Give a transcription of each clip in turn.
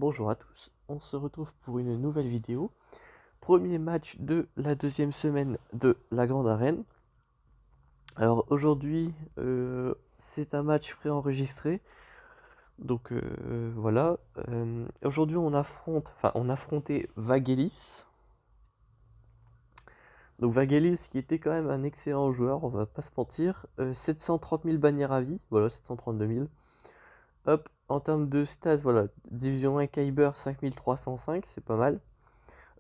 Bonjour à tous, on se retrouve pour une nouvelle vidéo. Premier match de la deuxième semaine de la Grande Arène. Alors aujourd'hui, c'est un match préenregistré. Donc voilà. Aujourd'hui on affrontait Vagelis. Donc Vagelis qui était quand même un excellent joueur, on va pas se mentir. 730 000 bannières à vie, voilà 732 000. Hop, en termes de stats, voilà, Division 1 Kyber 5305, c'est pas mal.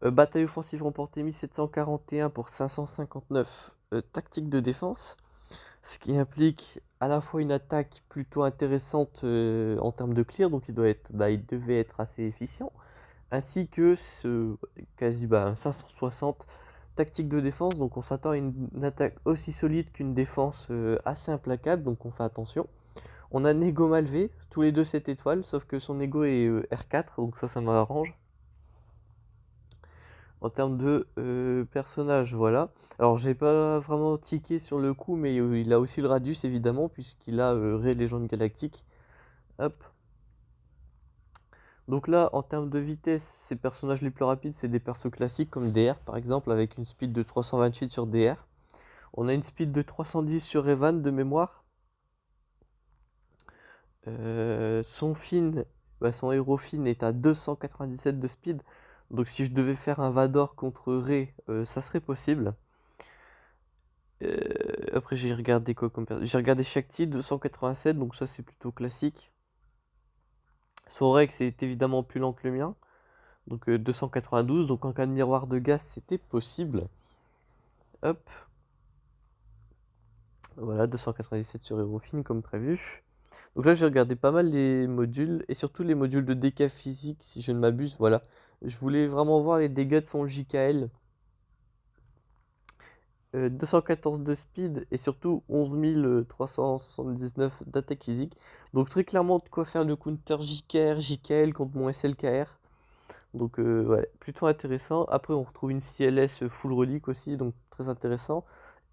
Bataille offensive remportée 1741 pour 559 tactiques de défense, ce qui implique à la fois une attaque plutôt intéressante en termes de clear, donc il devait être assez efficient, ainsi que un 560 tactiques de défense, donc on s'attend à une attaque aussi solide qu'une défense assez implacable, donc on fait attention. On a Nego Malvé, tous les deux 7 étoiles, sauf que son ego est R4, donc ça m'arrange. En termes de personnage, voilà. Alors, j'ai pas vraiment tiqué sur le coup, mais il a aussi le Radius, évidemment, puisqu'il a Ré Légende Galactique. Hop. Donc là, en termes de vitesse, ces personnages les plus rapides, c'est des persos classiques comme DR, par exemple, avec une speed de 328 sur DR. On a une speed de 310 sur Evan, de mémoire. Son héros Finn est à 297 de speed. Donc si je devais faire un Vador contre Ré, ça serait possible. Après j'ai regardé quoi comme J'ai regardé Shakti 287, donc ça c'est plutôt classique. Son Rex est évidemment plus lent que le mien, donc 292, donc en cas de miroir de gaz c'était possible. Hop, voilà, 297 sur Aerofine comme prévu. Donc là j'ai regardé pas mal les modules, et surtout les modules de dégâts physiques si je ne m'abuse, voilà. Je voulais vraiment voir les dégâts de son JKL. 214 de speed et surtout 11 379 d'attaque physique. Donc très clairement de quoi faire le counter JKR, JKL contre mon SLKR. Donc ouais, plutôt intéressant. Après on retrouve une CLS full relique aussi, donc très intéressant.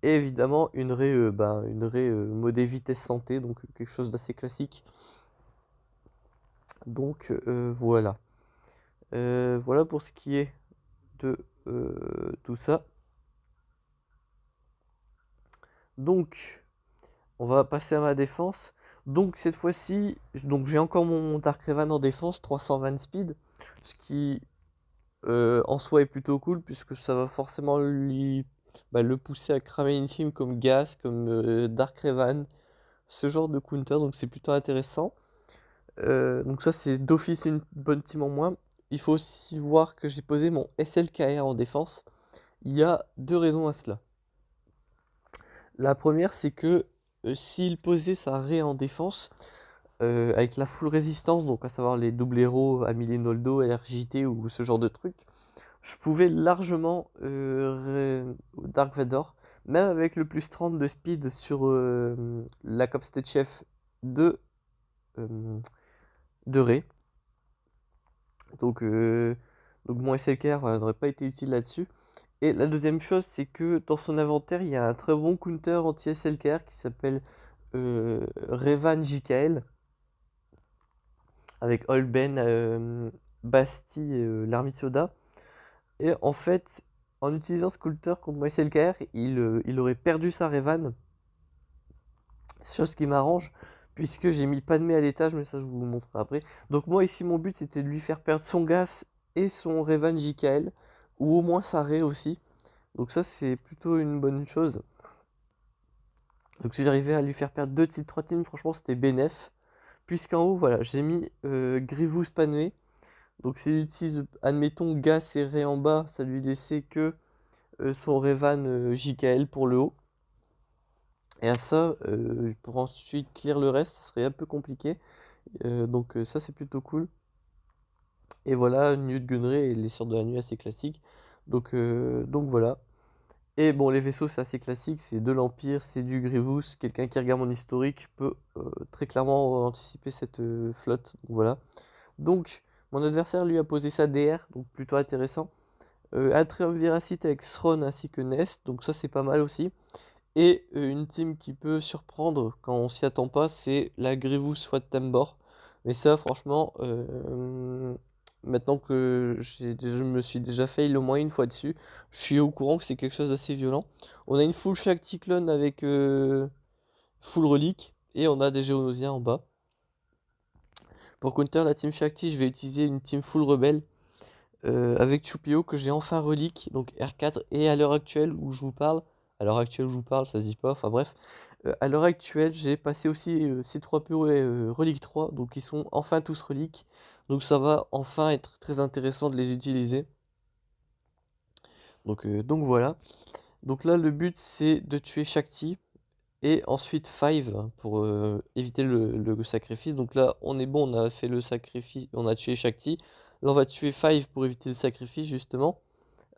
Et évidemment une Ré modé vitesse santé, donc quelque chose d'assez classique. Donc voilà. Voilà pour ce qui est de tout ça. Donc on va passer à ma défense. Donc cette fois-ci, j'ai encore mon Dark Revan en défense, 320 speed, ce qui en soi est plutôt cool puisque ça va forcément le pousser à cramer une team comme Gas, comme Dark Revan, ce genre de counter, donc c'est plutôt intéressant. Donc ça c'est d'office une bonne team en moins. Il faut aussi voir que j'ai posé mon SLKR en défense. Il y a deux raisons à cela. La première c'est que s'il posait sa Ré en défense, avec la full résistance, donc à savoir les double héros, Amelie Noldo, LRJT ou ce genre de truc, je pouvais largement Dark Vador, même avec le plus 30 de speed sur la capacité de chef de, euh, de Rey. Donc, donc mon SLKR n'aurait pas été utile là-dessus. Et la deuxième chose, c'est que dans son inventaire, il y a un très bon counter anti-SLKR qui s'appelle Revan JKL, avec Olben, Basti et l'Armée Soda. Et en fait, en utilisant ce counter contre mon SLKR, il aurait perdu sa Revan. Chose qui m'arrange, puisque j'ai mis Padmé à l'étage, mais ça je vous le montrerai après. Donc moi ici, mon but c'était de lui faire perdre son Gas et son Revan JKL, ou au moins sa Ré aussi. Donc ça c'est plutôt une bonne chose. Donc si j'arrivais à lui faire perdre 2 titres, 3 teams, franchement c'était bénef. Puisqu'en haut, voilà, j'ai mis Grievous Padmé. Donc s'il utilise, admettons, Gas et Ré en bas, ça lui laissait que son Revan JKL pour le haut. Et à ça, pour ensuite clear le reste, ce serait un peu compliqué. Donc ça c'est plutôt cool. Et voilà, Nude Gunray et les Sœurs de la Nuit assez classiques. Donc voilà. Et bon, les vaisseaux c'est assez classique, c'est de l'Empire, c'est du Grievous. Quelqu'un qui regarde mon historique peut très clairement anticiper cette flotte. Donc voilà. Donc mon adversaire lui a posé sa DR, donc plutôt intéressant. Un triumviracite avec Thrawn ainsi que Nest, donc ça c'est pas mal aussi. Et une team qui peut surprendre quand on s'y attend pas, c'est la Grievous Swat Tambor. Mais ça, franchement, maintenant que je me suis déjà fail au moins une fois dessus, je suis au courant que c'est quelque chose d'assez violent. On a une full Shakti clone avec full relique et on a des Géonosiens en bas. Pour counter la team Shakti, je vais utiliser une team full rebelle avec Chupio que j'ai enfin relique, donc R4, et à l'heure actuelle où je vous parle, ça se dit pas, enfin bref, à l'heure actuelle j'ai passé aussi C3PO et relique 3, donc ils sont enfin tous reliques, donc ça va enfin être très intéressant de les utiliser. Donc voilà. Donc là le but c'est de tuer Shakti et ensuite Five pour éviter le sacrifice. Donc là on est bon, on a fait le sacrifice, on a tué Shakti. Là on va tuer Five pour éviter le sacrifice justement.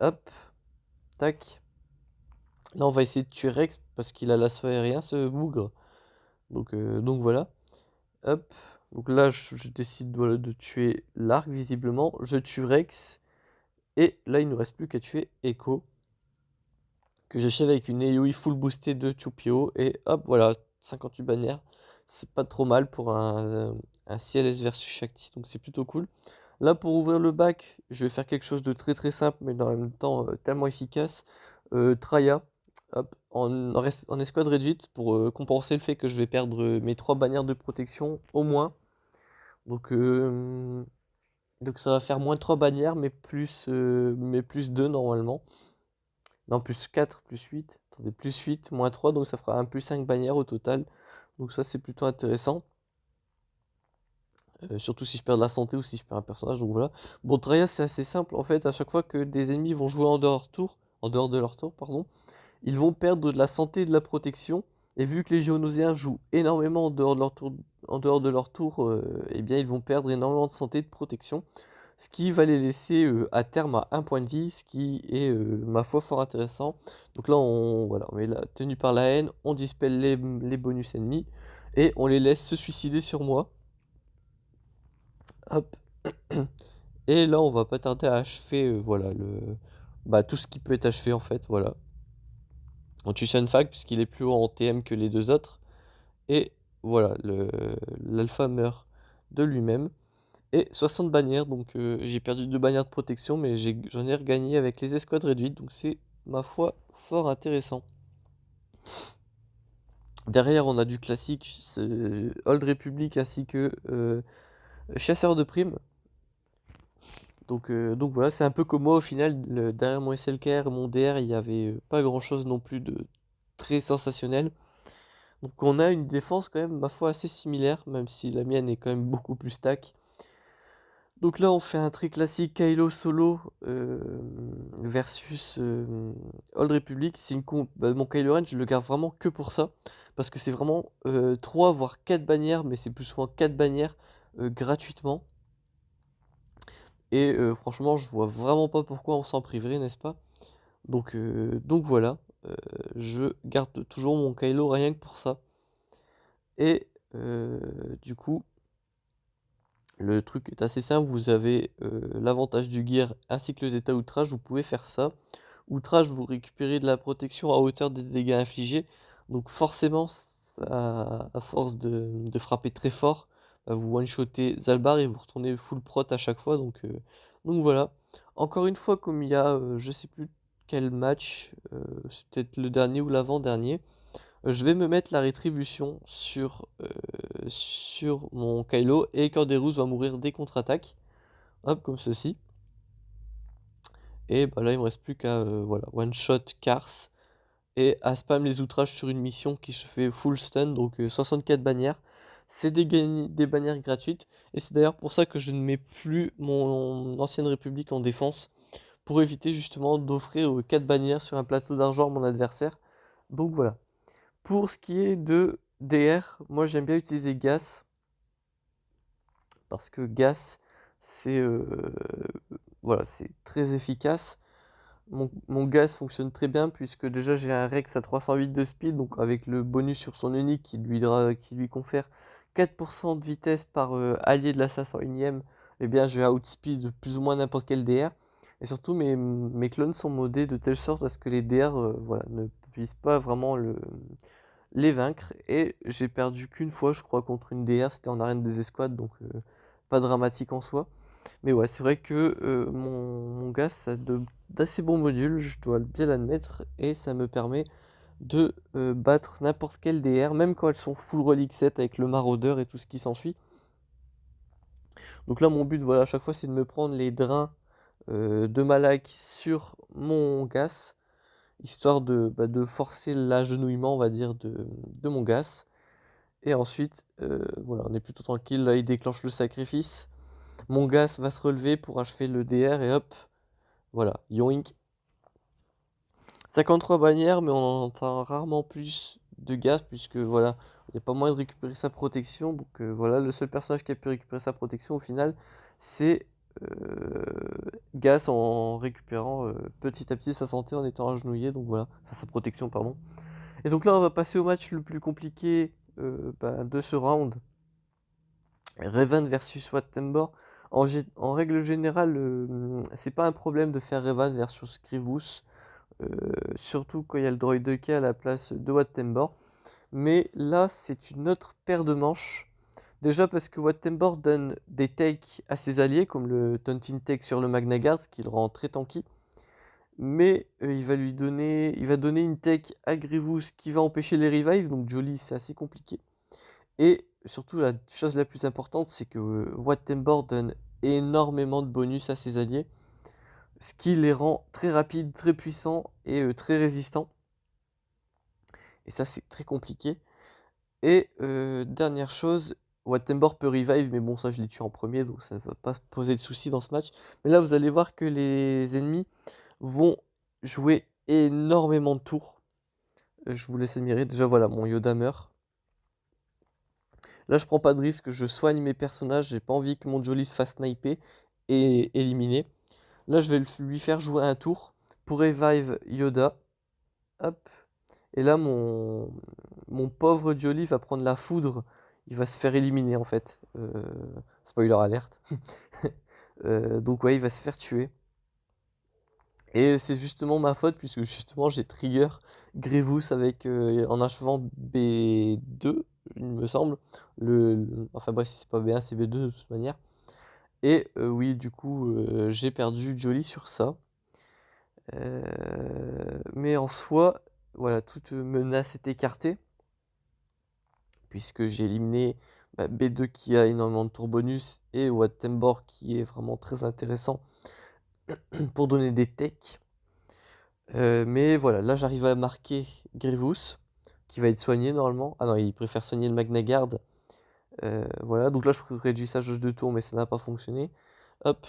Hop, tac. Là, on va essayer de tuer Rex parce qu'il a l'assaut aérien, ce bougre. Donc voilà. Hop. Donc là, je décide voilà, de tuer l'arc, visiblement. Je tue Rex. Et là, il ne reste plus qu'à tuer Echo. Que j'achève avec une AoE full boostée de Chupio. Et hop, voilà, 58 bannières. C'est pas trop mal pour un CLS versus Shakti. Donc c'est plutôt cool. Là, pour ouvrir le bac, je vais faire quelque chose de très très simple, mais en même temps tellement efficace. Traya, hop, en escouade réduite pour compenser le fait que je vais perdre mes 3 bannières de protection au moins. Donc, euh, donc ça va faire moins 3 bannières, mais plus 2 normalement. Non, plus 4, plus 8. Attendez, plus 8, moins 3, donc ça fera un plus 5 bannières au total. Donc ça c'est plutôt intéressant. Surtout si je perds de la santé ou si je perds un personnage, donc voilà. Bon, Traya c'est assez simple en fait, à chaque fois que des ennemis vont jouer en dehors de leur tour, pardon, ils vont perdre de la santé et de la protection. Et vu que les Géonosiens jouent énormément en dehors de leur tour, eh bien ils vont perdre énormément de santé et de protection. Ce qui va les laisser à terme à un point de vie, ce qui est ma foi fort intéressant. Donc là voilà, on met la tenue par la haine, on dispelle les bonus ennemis et on les laisse se suicider sur moi. Hop. Et là on va pas tarder à achever voilà tout ce qui peut être achevé en fait, voilà. On tue Sunfag puisqu'il est plus haut en TM que les deux autres. Et voilà, l'alpha meurt de lui-même. Et 60 bannières, donc j'ai perdu 2 bannières de protection, mais j'en ai regagné avec les escouades réduites, donc c'est, ma foi, fort intéressant. Derrière, on a du classique, Old Republic ainsi que Chasseur de primes. Donc voilà, c'est un peu comme moi au final, derrière mon SLKR et mon DR, il n'y avait pas grand-chose non plus de très sensationnel. Donc on a une défense quand même, ma foi, assez similaire, même si la mienne est quand même beaucoup plus stack. Donc là, on fait un très classique Kylo solo versus Old Republic. Mon Kylo Ren, je le garde vraiment que pour ça. Parce que c'est vraiment 3 voire 4 bannières, mais c'est plus souvent 4 bannières gratuitement. Et franchement, je vois vraiment pas pourquoi on s'en priverait, n'est-ce pas? Donc voilà, je garde toujours mon Kylo rien que pour ça. Et du coup, le truc est assez simple, vous avez l'avantage du gear ainsi que les états outrage, vous pouvez faire ça. Outrage, vous récupérez de la protection à hauteur des dégâts infligés. Donc forcément, à force de frapper très fort, bah, vous one-shottez Zalbar et vous retournez full prot à chaque fois. Donc voilà. Encore une fois, comme il y a, je sais plus quel match, c'est peut-être le dernier ou l'avant-dernier, je vais me mettre la rétribution sur mon Kylo et Corderus va mourir des contre-attaques. Hop, comme ceci. Et bah là, il me reste plus qu'à voilà, one-shot Cars et à spam les outrages sur une mission qui se fait full stun, donc 64 bannières. C'est des bannières gratuites et c'est d'ailleurs pour ça que je ne mets plus mon ancienne république en défense pour éviter justement d'offrir 4 bannières sur un plateau d'argent à mon adversaire. Donc voilà. Pour ce qui est de DR, moi j'aime bien utiliser Gas parce que Gas c'est voilà, c'est très efficace. Mon Gas fonctionne très bien puisque déjà j'ai un Rex à 308 de speed, donc avec le bonus sur son unique qui lui confère 4% de vitesse par allié de l'assassin unième, eh bien je outspeed plus ou moins n'importe quel DR. Et surtout mes clones sont modés de telle sorte à ce que les DR voilà, ne puissent pas vraiment les vaincre. Et j'ai perdu qu'une fois je crois contre une DR, c'était en arène des escouades, donc pas dramatique en soi. Mais ouais, c'est vrai que mon GAS a d'assez bons modules, je dois bien l'admettre, et ça me permet de battre n'importe quelle DR, même quand elles sont full relic set avec le maraudeur et tout ce qui s'ensuit. Donc là, mon but, voilà, à chaque fois, c'est de me prendre les drains de Malak sur mon GAS, histoire de forcer l'agenouillement, on va dire, de mon GAS. Et ensuite, voilà, on est plutôt tranquille. Là, il déclenche le sacrifice. Mon GAS va se relever pour achever le DR et hop, voilà, yoink. 53 bannières, mais on en entend rarement plus de GAS puisque voilà, il n'y a pas moyen de récupérer sa protection. Donc voilà, le seul personnage qui a pu récupérer sa protection au final, c'est GAS en récupérant petit à petit sa santé en étant agenouillé. Donc voilà, enfin, sa protection, pardon. Et donc là, on va passer au match le plus compliqué de ce round. Revan versus Wattenborg. En règle générale, c'est pas un problème de faire Revan versus Grievous, surtout quand il y a le droid 2K à la place de Wattenborg. Mais là, c'est une autre paire de manches. Déjà parce que Wattenborg donne des takes à ses alliés, comme le Taunting Take sur le Magna Guard, ce qui le rend très tanky. Mais il va donner une take à Grievous qui va empêcher les revives, donc Jolly c'est assez compliqué. Et surtout, la chose la plus importante, c'est que Wattenborg donne énormément de bonus à ses alliés, ce qui les rend très rapides, très puissants et très résistants. Et ça, c'est très compliqué. Et dernière chose, Wattenborg peut revive, mais bon, ça, je l'ai tué en premier, donc ça ne va pas poser de soucis dans ce match. Mais là, vous allez voir que les ennemis vont jouer énormément de tours. Je vous laisse admirer. Déjà, voilà, mon Yoda meurt. Là, je prends pas de risque, je soigne mes personnages, j'ai pas envie que mon Jolly se fasse sniper et éliminer. Là, je vais lui faire jouer un tour pour revive Yoda. Hop. Et là, mon pauvre Jolly va prendre la foudre. Il va se faire éliminer en fait. Spoiler alerte. Donc ouais, il va se faire tuer. Et c'est justement ma faute puisque justement j'ai trigger Grievous avec en achevant B2, il me semble. Enfin bref, si c'est pas B1, c'est B2 de toute manière. Et oui, du coup, j'ai perdu Jolly sur ça. Mais en soi, voilà, toute menace est écartée. Puisque j'ai éliminé B2 qui a énormément de tour bonus et Wattenborg qui est vraiment très intéressant pour donner des techs. Mais voilà, là j'arrive à marquer Grievous qui va être soigné normalement. Ah non, il préfère soigner le Magna Guard. Voilà, donc là je réduis sa jauge de tour, mais ça n'a pas fonctionné. Hop,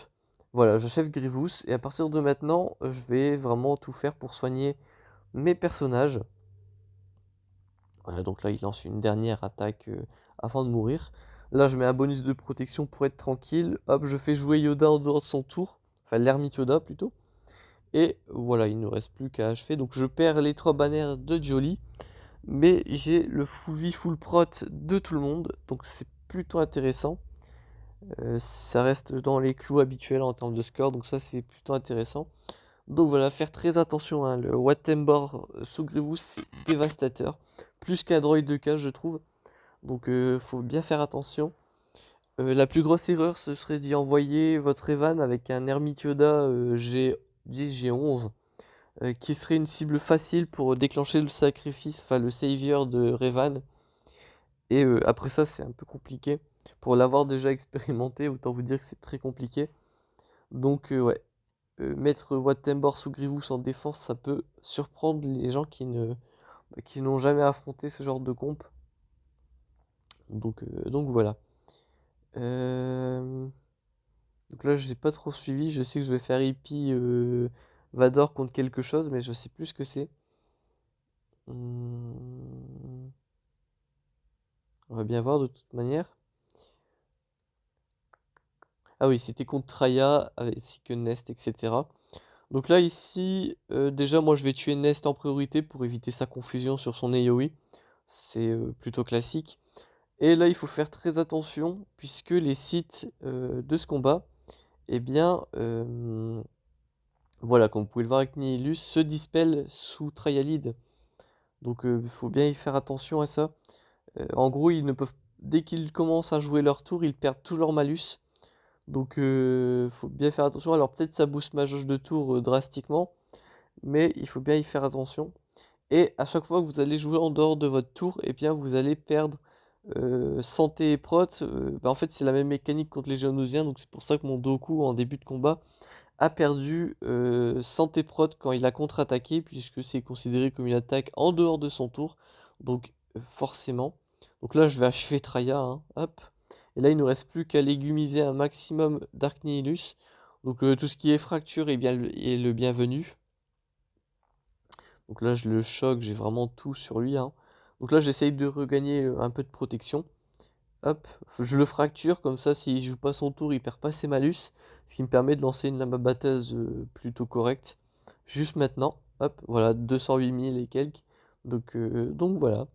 voilà, j'achève Grievous et à partir de maintenant, je vais vraiment tout faire pour soigner mes personnages. Voilà, donc là il lance une dernière attaque avant de mourir. Là je mets un bonus de protection pour être tranquille. Hop, je fais jouer Yoda en dehors de son tour. Enfin l'ermite Yoda plutôt. Et voilà, il ne reste plus qu'à achever. Donc je perds les 3 bannières de Jolly. Mais j'ai le full vie, full prot de tout le monde. Donc c'est plutôt intéressant. Ça reste dans les clous habituels en termes de score. Donc ça c'est plutôt intéressant. Donc voilà, faire très attention. Hein, le Wattenborg sous Grievous c'est dévastateur. Plus qu'un droid de cas je trouve. Donc faut bien faire attention. La plus grosse erreur ce serait d'y envoyer votre Evan avec un Hermite Yoda G10, G11. Qui serait une cible facile pour déclencher le sacrifice, enfin le savior de Revan. Et après ça, c'est un peu compliqué. Pour l'avoir déjà expérimenté, autant vous dire que c'est très compliqué. Donc ouais, mettre Wattenborg sous Grievous en défense, ça peut surprendre les gens qui n'ont jamais affronté ce genre de comp. Donc voilà. Euh, Donc là, je n'ai pas trop suivi. Je sais que je vais faire hippie Vador contre quelque chose, mais je sais plus ce que c'est. Hmm. On va bien voir de toute manière. Ah oui, c'était contre Traya, ainsi que Nest, etc. Donc là, ici, déjà, moi, je vais tuer Nest en priorité pour éviter sa confusion sur son AoE. C'est plutôt classique. Et là, il faut faire très attention, puisque les sites de ce combat, eh bien, voilà, comme vous pouvez le voir avec Nihilus, se dispellent sous Trialide. Donc, il faut bien y faire attention à ça. En gros, ils ne peuvent, dès qu'ils commencent à jouer leur tour, ils perdent tout leur malus. Donc faut bien faire attention. Alors peut-être ça booste ma jauge de tour drastiquement, mais il faut bien y faire attention. Et à chaque fois que vous allez jouer en dehors de votre tour, et bien vous allez perdre santé et prot. Bah, en fait c'est la même mécanique contre les Géonosiens, donc c'est pour ça que mon Doku en début de combat a perdu santé prot quand il a contre-attaqué, puisque c'est considéré comme une attaque en dehors de son tour. Donc forcément. Donc là je vais achever Traya, hein, hop. Et là il ne nous reste plus qu'à légumiser un maximum Dark Nihilus. Donc tout ce qui est fracture est bien est le bienvenu. Donc là je le choque, j'ai vraiment tout sur lui, hein. Donc là j'essaye de regagner un peu de protection. Hop, je le fracture, comme ça s'il joue pas son tour, il perd pas ses malus, ce qui me permet de lancer une lame batteuse plutôt correcte. Juste maintenant, hop, voilà, 208 000 et quelques. Donc voilà.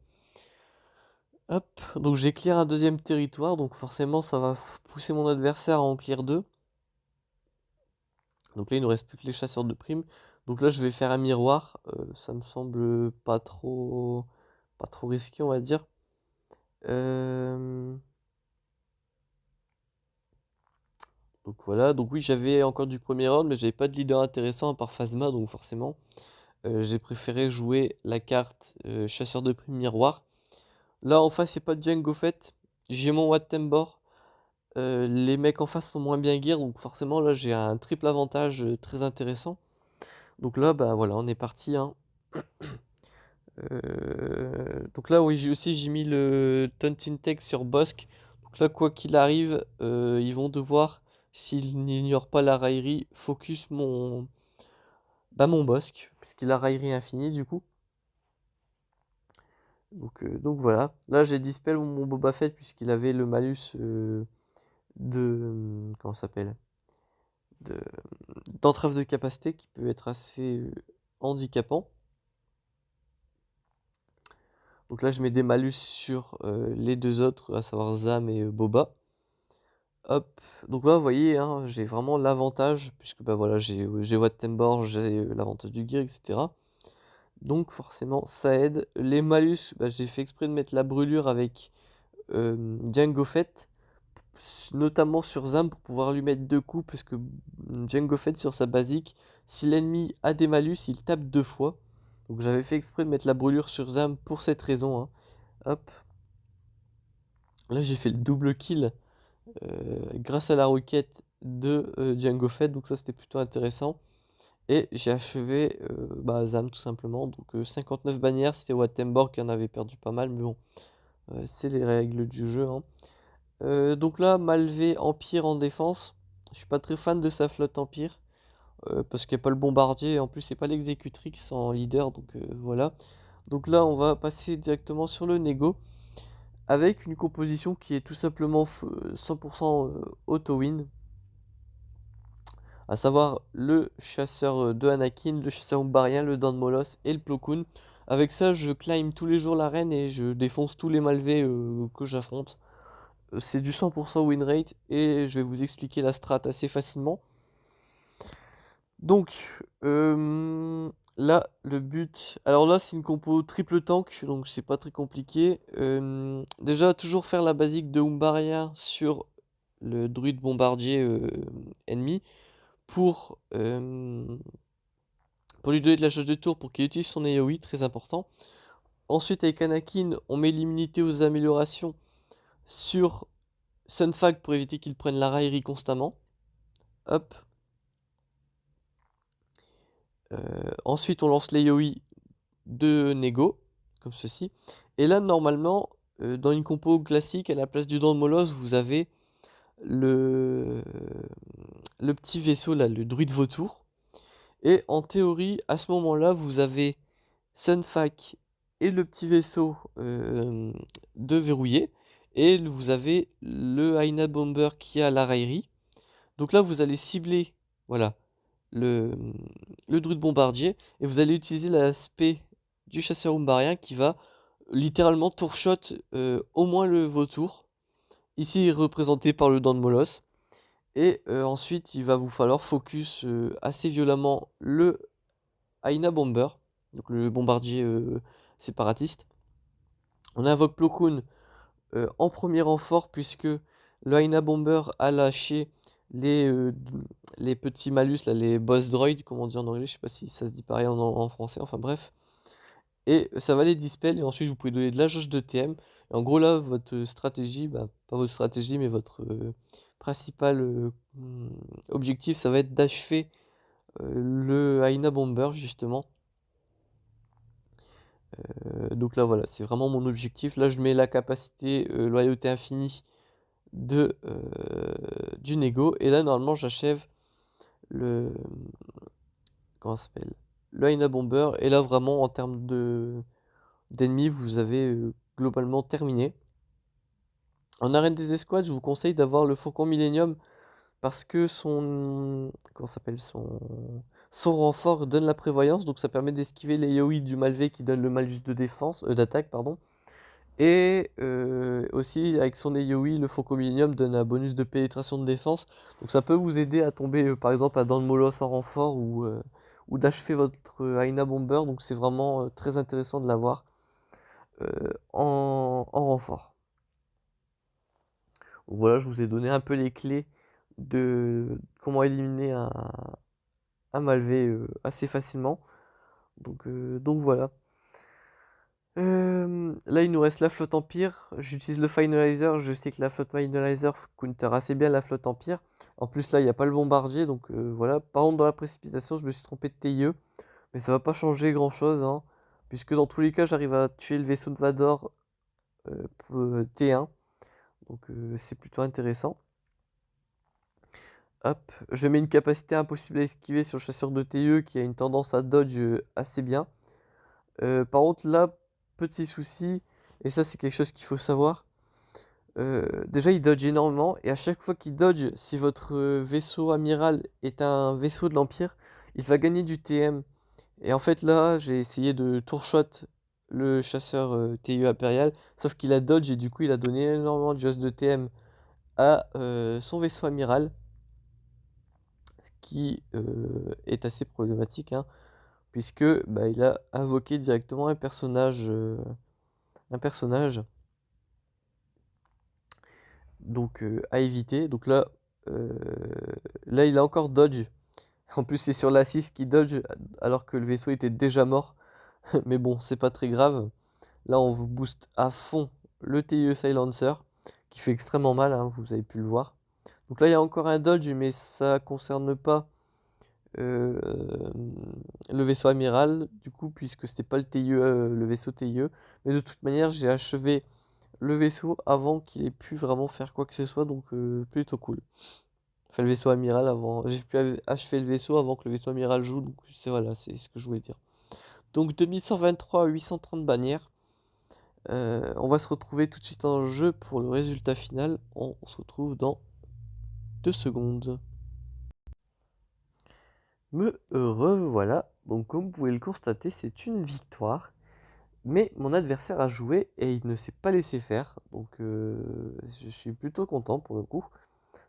Hop, donc j'ai clear un deuxième territoire, donc forcément ça va pousser mon adversaire à en clear deux. Donc là il ne nous reste plus que les chasseurs de primes. Donc là je vais faire un miroir, ça me semble pas trop risqué on va dire. Euh, Donc voilà, donc oui, j'avais encore du premier round, mais j'avais pas de leader intéressant à part Phasma, donc forcément, j'ai préféré jouer la carte chasseur de primes miroir. Là, en face, c'est pas de Django Fett, j'ai mon Wat Tambor. Les mecs en face sont moins bien gear, donc forcément, là, j'ai un triple avantage très intéressant. Donc là, bah voilà, on est parti, hein. Donc là, oui, j'ai mis le Taunting Tech sur Bossk. Donc là, quoi qu'il arrive, ils vont devoir, s'ils n'ignorent pas la raillerie, focus mon Bossk, puisqu'il a raillerie infinie du coup. Donc voilà. Là, j'ai dispel mon Boba Fett, puisqu'il avait le malus comment ça s'appelle? De, d'entrave de capacité, qui peut être assez handicapant. Donc là, je mets des malus sur les deux autres, à savoir Zam et Boba. Hop, donc là, vous voyez, hein, j'ai vraiment l'avantage, puisque bah voilà, j'ai Wat Tambor, j'ai l'avantage du gear, etc. Donc forcément, ça aide. Les malus, bah, j'ai fait exprès de mettre la brûlure avec Django Fett, notamment sur Zam pour pouvoir lui mettre deux coups, parce que Django Fett sur sa basique, si l'ennemi a des malus, il tape deux fois. Donc j'avais fait exprès de mettre la brûlure sur Zam pour cette raison, hein. Hop, là j'ai fait le double kill grâce à la roquette de Django Fett, donc ça c'était plutôt intéressant. Et j'ai achevé Zam tout simplement. Donc 59 bannières, c'était Wattenborg qui en avait perdu pas mal, mais bon, c'est les règles du jeu, hein. Donc là, Malvé Empire en défense. Je suis pas très fan de sa flotte Empire. Parce qu'il n'y a pas le bombardier, et en plus c'est pas l'exécutrix en leader, donc voilà. Donc là, on va passer directement sur le négo, avec une composition qui est tout simplement 100% auto-win. À savoir le chasseur de Anakin, le chasseur umbarien, le Dan Molos et le Plo Koon. Avec ça, je climb tous les jours l'arène et je défonce tous les malvés que j'affronte. C'est du 100% win rate et je vais vous expliquer la strat assez facilement. Donc là, le but. Alors là, c'est une compo triple tank, donc c'est pas très compliqué. Déjà, toujours faire la basique de Umbarien sur le druide bombardier ennemi pour, pour lui donner de la charge de tour pour qu'il utilise son AoE, très important. Ensuite, avec Anakin, on met l'immunité aux améliorations sur Sunfag pour éviter qu'il prenne la raillerie constamment. Hop. Ensuite, on lance l'AoE de Nego, comme ceci. Et là, normalement, dans une compo classique, à la place du Don Molos, vous avez le, le petit vaisseau, là, le druide vautour. Et en théorie, à ce moment-là, vous avez Sunfac et le petit vaisseau de verrouillé. Et vous avez le Aina Bomber qui a la raillerie. Donc là, vous allez cibler, voilà, le, le druide bombardier. Et vous allez utiliser l'aspect du chasseur umbarien qui va littéralement tourshot au moins le vautour. Ici représenté par le dent de Molos. Et ensuite, il va vous falloir focus assez violemment le Aina Bomber, donc le bombardier séparatiste. On invoque Plo Koon en premier renfort puisque le Aina Bomber a lâché les, euh, les petits malus, là, les boss droids, comme on dit en anglais, je sais pas si ça se dit pareil en français, enfin bref. Et ça va les dispel, et ensuite vous pouvez donner de la jauge de TM. Et en gros là, votre stratégie, bah, pas votre stratégie, mais votre principal objectif, ça va être d'achever le Aina Bomber, justement. Donc là voilà, c'est vraiment mon objectif. Là je mets la capacité loyauté infinie du Nego. Et là normalement j'achève le... Comment ça s'appelle? Le Aina Bomber. Et là vraiment en termes d'ennemis, vous avez globalement terminé. En arène des escouades, je vous conseille d'avoir le Faucon Millenium parce que comment ça s'appelle, son renfort donne la prévoyance, donc ça permet d'esquiver les Yoi du Malvé qui donne le malus de défense, d'attaque, pardon. Et aussi, avec son AOE, le Faucon Millenium donne un bonus de pénétration de défense. Donc ça peut vous aider à tomber, par exemple, à Dans le Moloss en renfort ou d'achever votre Aina Bomber. Donc c'est vraiment très intéressant de l'avoir en renfort. Donc voilà, je vous ai donné un peu les clés de comment éliminer un Malvé assez facilement. Donc voilà. Là, il nous reste la flotte Empire. J'utilise le Finalizer. Je sais que la flotte Finalizer counter assez bien la flotte Empire. En plus, là, il n'y a pas le bombardier. Donc voilà. Par contre, dans la précipitation, je me suis trompé de TIE. Mais ça va pas changer grand-chose, hein, puisque dans tous les cas, j'arrive à tuer le vaisseau de Vador T1. Donc c'est plutôt intéressant. Hop. Je mets une capacité impossible à esquiver sur le chasseur de TIE qui a une tendance à dodge assez bien. Par contre, là, petit souci, et ça c'est quelque chose qu'il faut savoir. Déjà, il dodge énormément, et à chaque fois qu'il dodge, si votre vaisseau amiral est un vaisseau de l'Empire, il va gagner du TM. Et en fait, là, j'ai essayé de tourshot le chasseur TU impérial, sauf qu'il a dodge, et du coup, il a donné énormément de just de TM à son vaisseau amiral, ce qui est assez problématique, hein, puisque bah, il a invoqué directement un personnage donc à éviter. Donc euh, là il a encore dodge. En plus c'est sur la 6 qui dodge alors que le vaisseau était déjà mort. Mais bon, c'est pas très grave. Là on vous booste à fond le TIE Silencer qui fait extrêmement mal, hein, vous avez pu le voir. Donc là il y a encore un dodge mais ça concerne pas euh, le vaisseau amiral du coup puisque c'était pas le TIE, le vaisseau TIE. Mais de toute manière j'ai achevé le vaisseau avant qu'il ait pu vraiment faire quoi que ce soit, donc plutôt cool. Enfin, le vaisseau amiral avant. J'ai pu achever le vaisseau avant que le vaisseau amiral joue, donc c'est voilà, c'est ce que je voulais dire. Donc 2123 à 830 bannières. On va se retrouver tout de suite en jeu pour le résultat final. On se retrouve dans 2 secondes. Me revoilà. Donc comme vous pouvez le constater, c'est une victoire. Mais mon adversaire a joué et il ne s'est pas laissé faire. Donc je suis plutôt content pour le coup.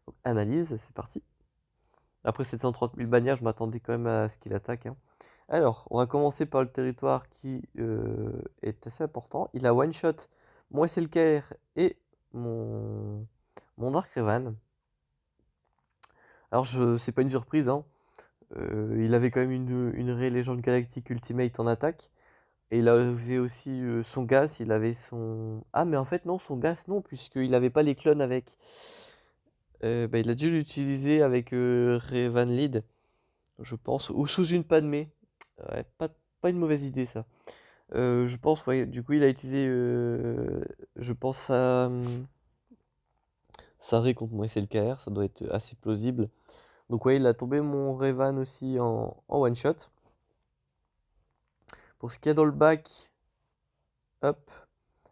Donc, analyse, c'est parti. Après 730 000 bannières, je m'attendais quand même à ce qu'il attaque, hein. Alors, on va commencer par le territoire qui est assez important. Il a one-shot mon SLKR et mon, mon Dark Revan. Alors, c'est pas une surprise, hein. Il avait quand même une Rey Légende Galactique Ultimate en attaque. Et il avait aussi son gaz, il avait son... Ah, mais en fait, non, son gaz, non, puisqu'il n'avait pas les clones avec. Bah, il a dû l'utiliser avec Revan Lead, je pense, ou sous une Padmé. Ouais, pas une mauvaise idée ça. Je pense, ouais, du coup il a utilisé, je pense, Saré contre moi SLKR, ça doit être assez plausible. Donc ouais, il a tombé mon Revan aussi en one shot. Pour ce qu'il y a dans le bac, hop,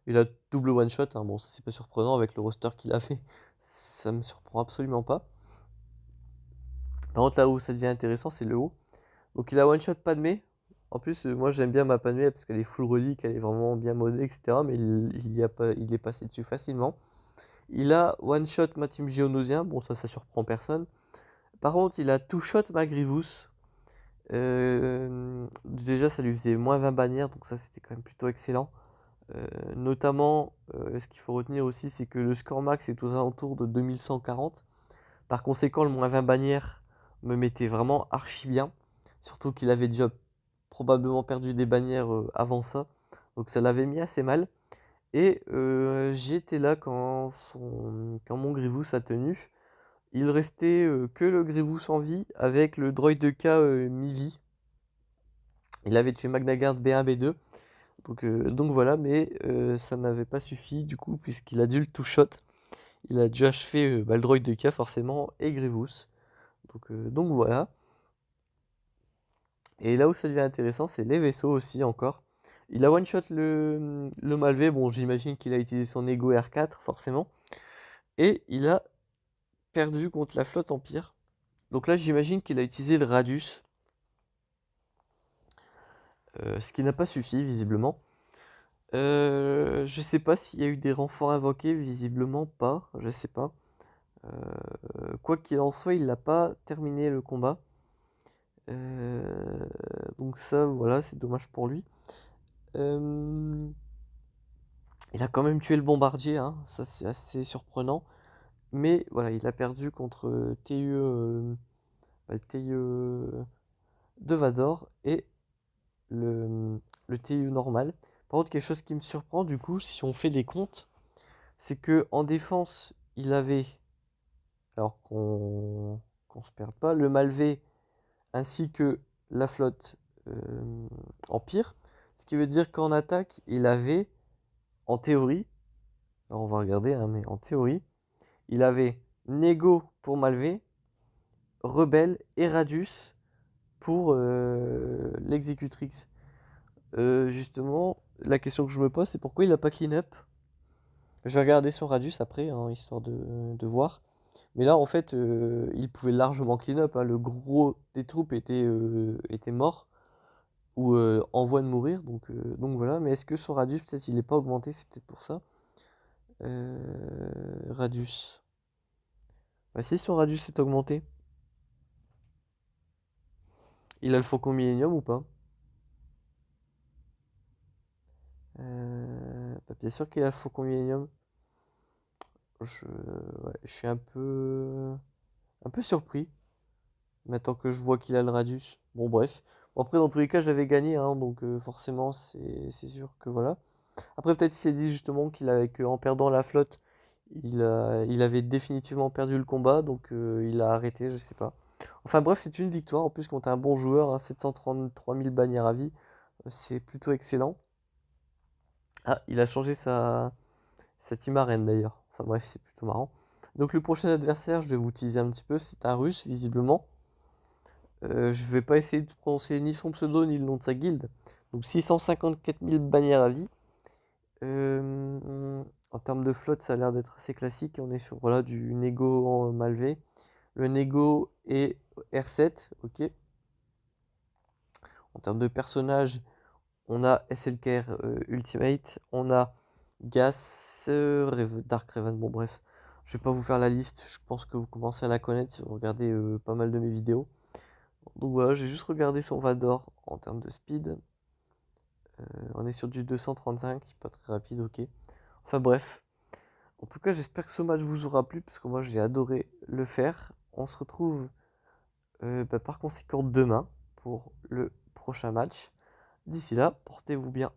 il a double one shot, hein. Bon, ça c'est pas surprenant avec le roster qu'il a fait, ça me surprend absolument pas. Par contre, là où ça devient intéressant, c'est le haut. Donc il a one shot Padmé. En plus, moi j'aime bien ma Padmé parce qu'elle est full relique, elle est vraiment bien modée, etc. Mais il est passé dessus facilement. Il a one shot ma team Géonosien. Bon, ça surprend personne. Par contre, il a two shot ma Grievous. Déjà, ça lui faisait moins 20 bannières, donc ça c'était quand même plutôt excellent. Notamment, ce qu'il faut retenir aussi, c'est que le score max est aux alentours de 2140. Par conséquent, le moins 20 bannières me mettait vraiment archi bien. Surtout qu'il avait déjà probablement perdu des bannières avant ça. Donc ça l'avait mis assez mal. Et j'étais là quand mon Grievous a tenu. Il restait que le Grievous en vie avec le droid de K mi-vie. Il avait tué Magnagard B1, B2. Donc voilà, mais ça n'avait pas suffi du coup, puisqu'il a dû le two-shot. Il a dû achever le droid de K forcément et Grievous. Donc voilà. Et là où ça devient intéressant, c'est les vaisseaux aussi encore. Il a one-shot le Malvé. Bon, j'imagine qu'il a utilisé son Ego R4 forcément. Et il a perdu contre la flotte Empire. Donc là, j'imagine qu'il a utilisé le Radius. Ce qui n'a pas suffi visiblement. Je sais pas s'il y a eu des renforts invoqués, visiblement pas, je sais pas. Quoi qu'il en soit, il n'a pas terminé le combat. Donc ça, voilà, c'est dommage pour lui. Euh, il a quand même tué le bombardier, hein, ça c'est assez surprenant. Mais voilà, il a perdu contre le TIE de Vador et le TIE normal. Par contre, quelque chose qui me surprend du coup, si on fait des comptes, c'est que en défense, il avait, alors qu'on se perde pas, le Malvé ainsi que la flotte Empire. Ce qui veut dire qu'en attaque, il avait, en théorie, alors on va regarder, hein, mais en théorie, il avait Nego pour Malvé, Rebelle et Radius pour l'exécutrix. Justement, la question que je me pose, c'est pourquoi il n'a pas clean up. Je vais regarder son Radius après, hein, histoire de voir. Mais là, en fait, il pouvait largement clean up, hein. Le gros des troupes était mort ou en voie de mourir. Donc voilà. Mais est-ce que son Radius, peut-être, il n'est pas augmenté? C'est peut-être pour ça. Radius. Bah, si son Radius est augmenté, il a le Faucon Millenium ou pas? Bah, bien sûr qu'il a le Faucon Millenium. Ouais, je suis un peu surpris. Maintenant que je vois qu'il a le Radius. Bon, bref. Bon, après, dans tous les cas, j'avais gagné, hein, donc forcément, c'est sûr que voilà. Après, peut-être il s'est dit justement qu'en perdant la flotte, il avait définitivement perdu le combat, donc il a arrêté, je sais pas. Enfin bref, c'est une victoire, en plus, contre un bon joueur, hein, 733 000 bannières à vie, c'est plutôt excellent. Ah, il a changé sa team arène d'ailleurs. Enfin bref, c'est plutôt marrant. Donc le prochain adversaire, je vais vous teaser un petit peu, c'est un russe, visiblement. Je vais pas essayer de prononcer ni son pseudo ni le nom de sa guilde. Donc 654 000 bannières à vie. En termes de flotte, ça a l'air d'être assez classique. On est sur voilà, du Nego en Malvé. Le Nego est R7, ok. En termes de personnages, on a SLKR Ultimate, on a Gas, Dark Raven, bon bref. Je vais pas vous faire la liste, je pense que vous commencez à la connaître si vous regardez pas mal de mes vidéos. Donc voilà, j'ai juste regardé son Vador en termes de speed. On est sur du 235, pas très rapide, ok. Enfin bref. En tout cas, j'espère que ce match vous aura plu, parce que moi j'ai adoré le faire. On se retrouve par conséquent demain pour le prochain match. D'ici là, portez-vous bien.